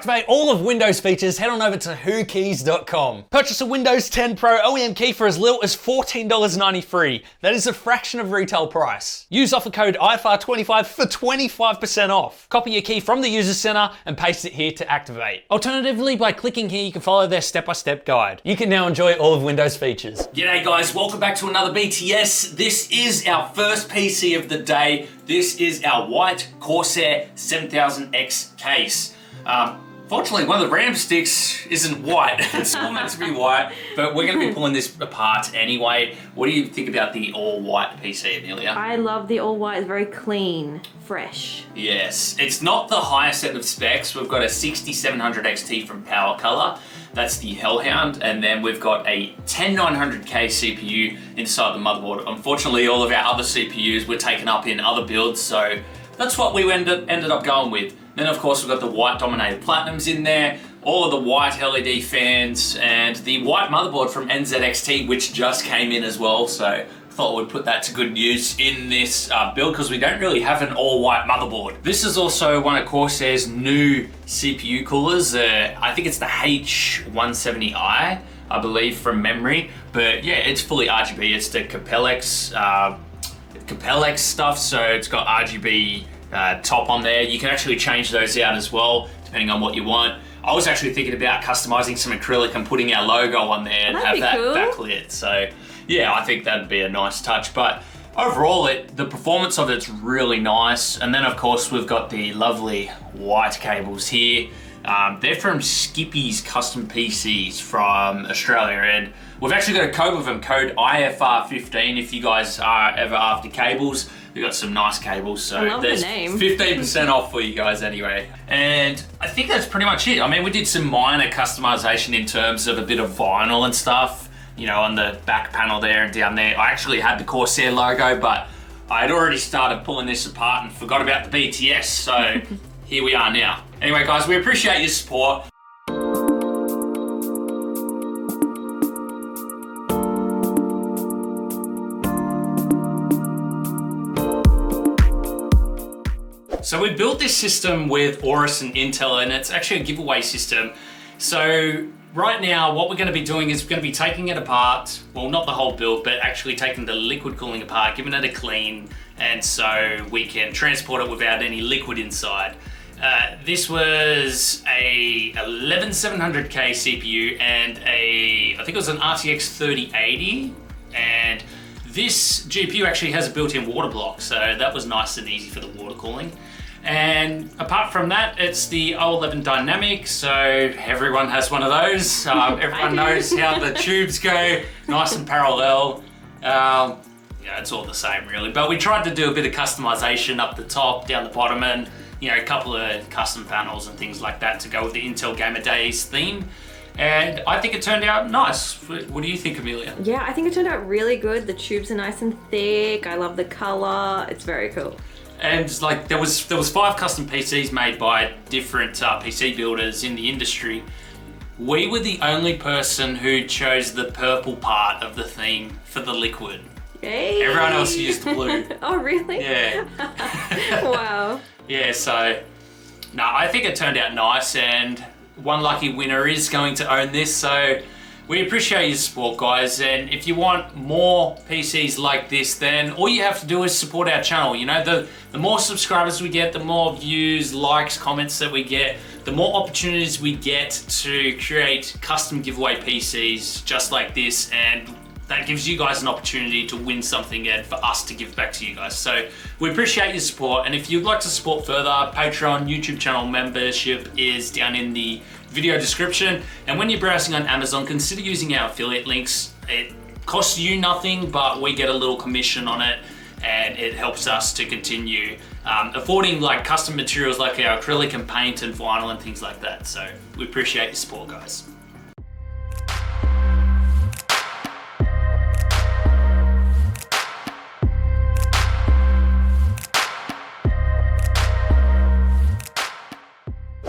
activate all of Windows features, head on over to whokeys.com. Purchase a Windows 10 Pro OEM key for as little as $14.93. That is a fraction of retail price. Use offer code IFR25 for 25% off. Copy your key from the user center and paste it here to activate. Alternatively, by clicking here, you can follow their step-by-step guide. You can now enjoy all of Windows features. G'day guys, welcome back to another BTS. This is our first PC of the day. This is our white Corsair 7000X case. Fortunately, one of the RAM sticks isn't white. It's still meant to be white, but we're going to be pulling this apart anyway. What do you think about the all-white PC, Amelia? I love the all-white. It's very clean, fresh. Yes, it's not the highest end of specs. We've got a 6700 XT from Power Color. That's the Hellhound, and then we've got a 10900K CPU inside the motherboard. Unfortunately, all of our other CPUs were taken up in other builds, so that's what we ended up going with. Then of course we've got the white dominated platinums in there, all of the white LED fans, and the white motherboard from NZXT, which just came in as well, so thought we'd put that to good use in this build because we don't really have an all-white motherboard. This is also one of Corsair's new CPU coolers. I think it's the H170i, I believe, from memory. But yeah, it's fully RGB. It's the Capellex stuff, so it's got RGB top on there. You can actually change those out as well, depending on what you want. I was actually thinking about customizing some acrylic and putting our logo on there and have that backlit. So yeah, I think that'd be a nice touch. But overall, the performance of it's really nice. And then of course, we've got the lovely white cables here. They're from Skippy's Custom PCs from Australia. And we've actually got a code with them, code IFR15, if you guys are ever after cables. We've got some nice cables, so there's 15% off for you guys anyway. And I think that's pretty much it. I mean, we did some minor customization in terms of a bit of vinyl and stuff, you know, on the back panel there and down there. I actually had the Corsair logo, but I had already started pulling this apart and forgot about the BTS, so here we are now. Anyway, guys, we appreciate your support. So we built this system with Aorus and Intel, and it's actually a giveaway system. So right now, what we're going to be doing is we're going to be taking it apart. Well, not the whole build, but actually taking the liquid cooling apart, giving it a clean, and so we can transport it without any liquid inside. This was a 11700K CPU and I think it was an RTX 3080, and this GPU actually has a built-in water block, so that was nice and easy for the water cooling. And apart from that, it's the O11 Dynamic, so everyone has one of those. Everyone knows how the tubes go, nice and parallel. Yeah, it's all the same really, but we tried to do a bit of customization up the top, down the bottom, and you know, a couple of custom panels and things like that to go with the Intel Gamer Days theme. And I think it turned out nice. What do you think, Amelia? Yeah, I think it turned out really good. The tubes are nice and thick. I love the color. It's very cool. And like there was 5 custom PCs made by different PC builders in the industry. We were the only person who chose the purple part of the theme for the liquid. Yay. Everyone else used the blue. Oh, really? Yeah. Wow. Yeah, so no, I think it turned out nice, and one lucky winner is going to own this, so we appreciate your support, guys. And if you want more PCs like this, then all you have to do is support our channel. You know, the more subscribers we get, the more views, likes, comments that we get, the more opportunities we get to create custom giveaway PCs just like this, and that gives you guys an opportunity to win something and for us to give back to you guys. So we appreciate your support, and if you'd like to support further, Patreon, YouTube channel membership is down in the video description. And when you're browsing on Amazon, consider using our affiliate links. It costs you nothing, but we get a little commission on it, and it helps us to continue affording like custom materials like our acrylic and paint and vinyl and things like that. So we appreciate your support, guys.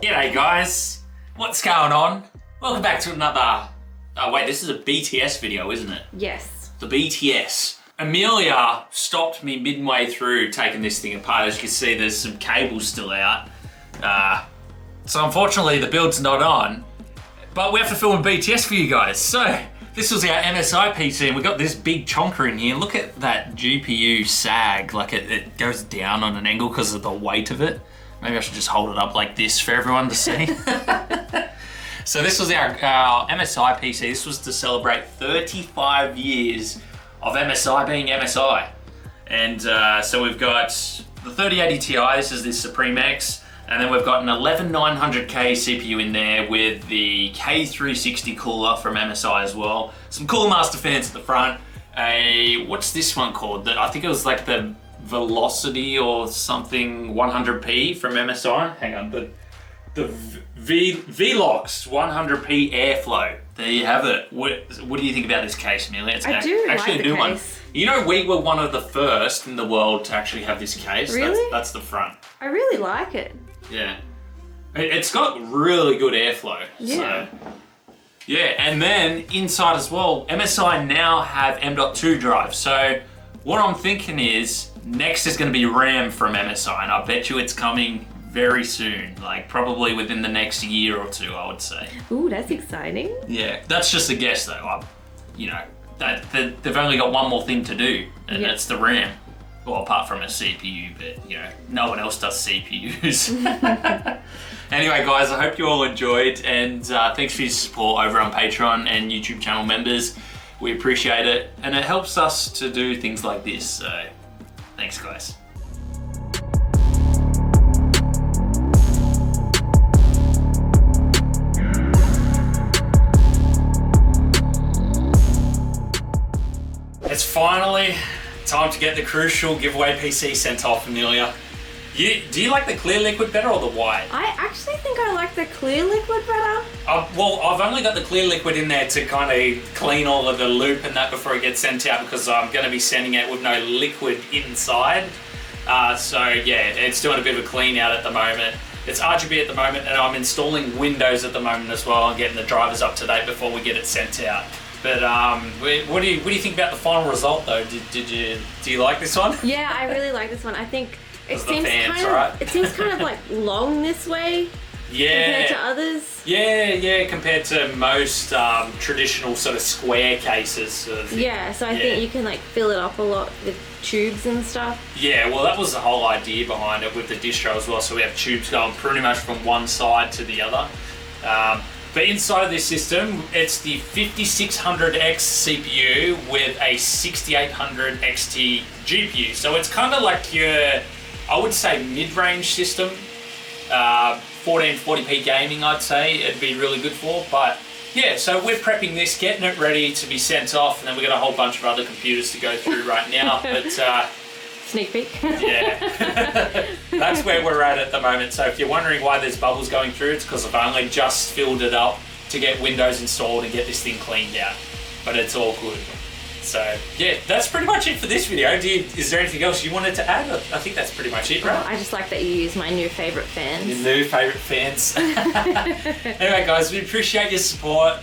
G'day guys, what's going on? Welcome back to another, oh wait, this is a BTS video, isn't it? Yes. The BTS. Amelia stopped me midway through taking this thing apart. As you can see, there's some cables still out. So unfortunately the build's not on, but we have to film a BTS for you guys. So this was our MSI PC and we got this big chonker in here. Look at that GPU sag, like it goes down on an angle because of the weight of it. Maybe I should just hold it up like this for everyone to see. So this was our MSI PC. This was to celebrate 35 years of MSI being MSI. And so we've got the 3080 Ti, this is the Supreme X, and then we've got an 11900K CPU in there with the K360 cooler from MSI as well. Some Cooler Master fans at the front. What's this one called? I think it was like the Velocity or something 100p from MSI. Hang on, the Velox 100p Airflow. There you have it. What do you think about this case, Amelia? It's actually like a new the one. case. You know, we were one of the first in the world to actually have this case. Really? That's the front. I really like it. Yeah. It's got really good airflow. Yeah. So, yeah, and then inside as well, MSI now have M.2 drive. So what I'm thinking is, next is going to be RAM from MSI, and I bet you it's coming very soon, like probably within the next year or two, I would say. Ooh, that's exciting. Yeah, that's just a guess though. They've only got one more thing to do, and that's the RAM. Well, apart from a CPU, but no one else does CPUs. Anyway, guys, I hope you all enjoyed, and thanks for your support over on Patreon and YouTube channel members. We appreciate it, and it helps us to do things like this, so thanks, guys. It's finally time to get the crucial giveaway PC sent off, Amelia. Do you like the clear liquid better or the white? I actually think I like the clear liquid better. Well, I've only got the clear liquid in there to kind of clean all of the loop and that before it gets sent out, because I'm going to be sending it with no liquid inside. So yeah, it's doing a bit of a clean out at the moment. It's RGB at the moment, and I'm installing Windows at the moment as well and getting the drivers up to date before we get it sent out. But what do you think about the final result though? Do you like this one? Yeah, I really like this one. I think it seems right? it seems kind of like long this way. Yeah. Compared to others. Yeah, compared to most traditional sort of square cases. Sort of thing. Yeah, so I think you can like fill it up a lot with tubes and stuff. Yeah, well that was the whole idea behind it with the distro as well. So we have tubes going pretty much from one side to the other. But inside of this system, it's the 5600X CPU with a 6800 XT GPU. So it's kind of like your, I would say, mid-range system. 1440p gaming, I'd say it'd be really good for. But yeah, so we're prepping this, getting it ready to be sent off, and then we've got a whole bunch of other computers to go through right now. But Sneak peek. yeah, that's where we're at the moment. So if you're wondering why there's bubbles going through, it's because I've only just filled it up to get Windows installed and get this thing cleaned out. But it's all good. So yeah, that's pretty much it for this video. Is there anything else you wanted to add? I think that's pretty much it, right? I just like that you use my new favourite fans. Your new favourite fans. Anyway, guys, we appreciate your support.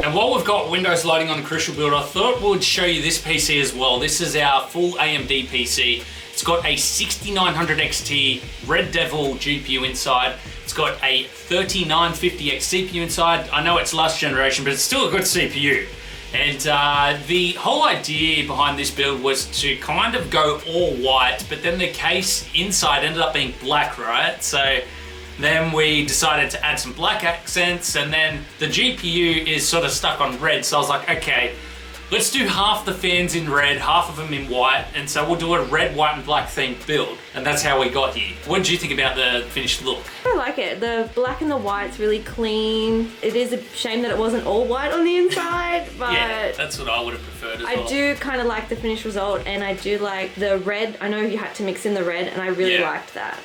And while we've got Windows loading on the Crucial build, I thought we would show you this PC as well. This is our full AMD PC. It's got a 6900 XT Red Devil GPU inside. It's got a 3950X CPU inside. I know it's last generation, but it's still a good CPU. And the whole idea behind this build was to kind of go all white, but then the case inside ended up being black, right? So then we decided to add some black accents, and then the GPU is sort of stuck on red. So I was like, okay, let's do half the fans in red, half of them in white. And so we'll do a red, white and black themed build. And that's how we got here. What did you think about the finished look? I like it. The black and the white's really clean. It is a shame that it wasn't all white on the inside, but yeah, that's what I would have preferred as well. I do kind of like the finished result, and I do like the red. I know you had to mix in the red, and I really liked that.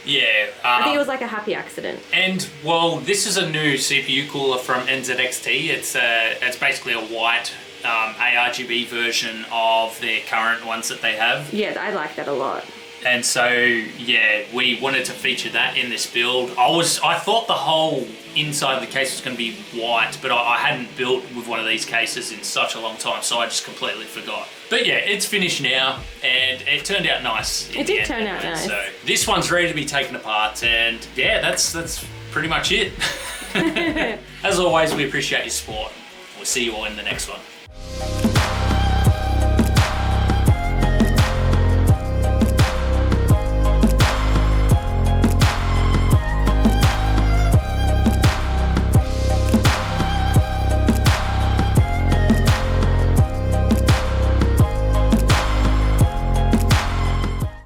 Yeah. I think it was like a happy accident. And well, this is a new CPU cooler from NZXT. It's basically a white ARGB version of their current ones that they have. Yeah, I like that a lot. And so, yeah, we wanted to feature that in this build. I thought the whole inside of the case was going to be white, but I hadn't built with one of these cases in such a long time, so I just completely forgot. But yeah, it's finished now, and it turned out nice. It did turn out nice. So this one's ready to be taken apart, and yeah, that's pretty much it. As always, we appreciate your support. We'll see you all in the next one.